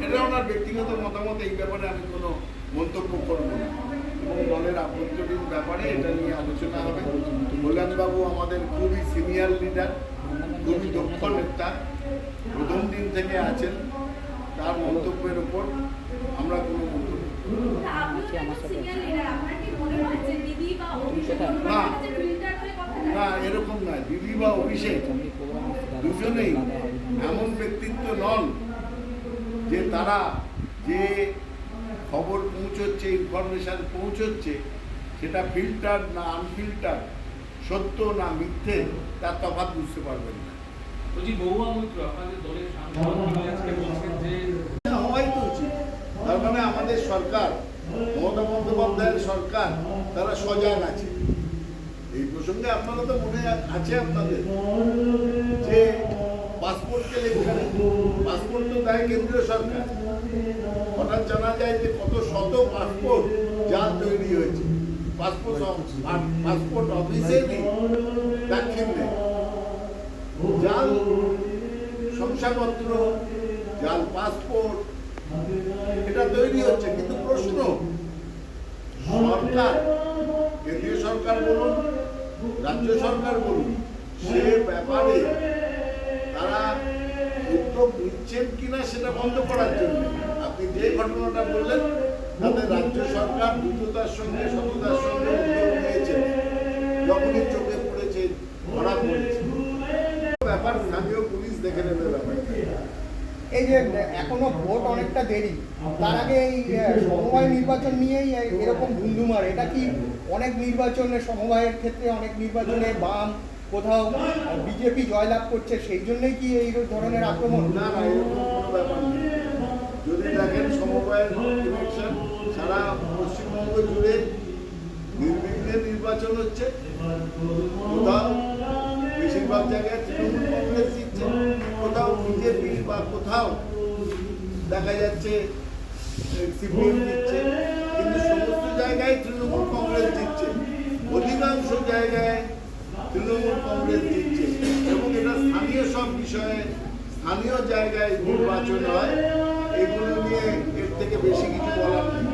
এটা ওনার ব্যক্তিগত মতামত, এই ব্যাপারে আমি কোনো মন্তব্য করব না। এবং দলের আভ্যন্তরীণ ব্যাপারে এটা নিয়ে আলোচনা হবে। কল্যাণবাবু আমাদের খুবই সিনিয়র লিডার, খুবই দক্ষ নেতা, প্রথম দিন থেকে আছেন। তার মন্তব্যের উপর আমরা কোনো মন্তব্য না, এরকম নয়। দিদি বা অভিষেক দুজনেই এমন ব্যক্তিত্ব নন যে তারা যে খবর পৌঁছচ্ছে, ইনফরমেশন পৌঁছচ্ছে, সেটা ফিল্টার না আনফিল্টার, সত্য না মিথ্যে, তার তফাৎ বুঝতে পারবেন না। হওয়াই তো উচিত। তার মানে আমাদের সরকার, মমতা বন্দ্যোপাধ্যায়ের সরকার, তারা সজাগ আছে। এই প্রসঙ্গে আপনারা তো মনে আছে আপনাদের যে পাসপোর্ট কেলেঙ্কারি, পাসপোর্ট তো দেয় কেন্দ্রীয় সরকার। হঠাৎ জানা যায় যে কত শত পাসপোর্ট জাল তৈরি হয়েছে। পাসপোর্ট অফিসেরই দাক্ষিণ্যে জাল শংসাপত্র, জাল পাসপোর্ট এটা তৈরি হচ্ছে। কিন্তু প্রশ্ন, সরকার, কেন্দ্রীয় সরকার বলুন, রাজ্য সরকার বলুন, সে ব্যাপারে তারা উদ্যোগ নিচ্ছেন কিনা সেটা বন্ধ করার জন্য। আপনি যে ঘটনাটা বললেন, তাতে রাজ্য সরকার দ্রুততার সঙ্গে, সততার সঙ্গে উদ্যোগ নিয়েছে। যখনই চোখে পড়েছে, ধরা পড়েছে, ব্যাপার স্থানীয় পুলিশ দেখে নেবে ব্যাপারটা। এই যে এখনো ভোট অনেকটা দেরি, তার আগে এই সমবায় নির্বাচন নিয়েই এরকম ধুমধুমার, এটা কি অনেক নির্বাচনে, সমবায়ের ক্ষেত্রে অনেক নির্বাচনে বাম, কোথাও বিজেপি জয়লাভ করছে, সেই জন্যই কি এই ধরনের আক্রমণ? না না, এরকম কোনো ব্যাপার নেই। যদি দেখেন সমবায়ের ইলেকশন সারা পশ্চিমবঙ্গ জুড়ে নির্বিঘ্নে নির্বাচন হচ্ছে। কোথাও বেশিরভাগ জায়গায় তৃণমূল কংগ্রেস জিতছে, কোথাও বিজেপি, বা কোথাও দেখা যাচ্ছে সিপিএম জিতছে। কিন্তু সমস্ত জায়গায় তৃণমূল কংগ্রেস জিতছে, অধিকাংশ জায়গায় তৃণমূল কংগ্রেস জিতছে। এবং এটা স্থানীয় সব বিষয়ে, স্থানীয় জায়গায় নির্বাচন হয়, এগুলো নিয়ে এর থেকে বেশি কিছু বলার নেই।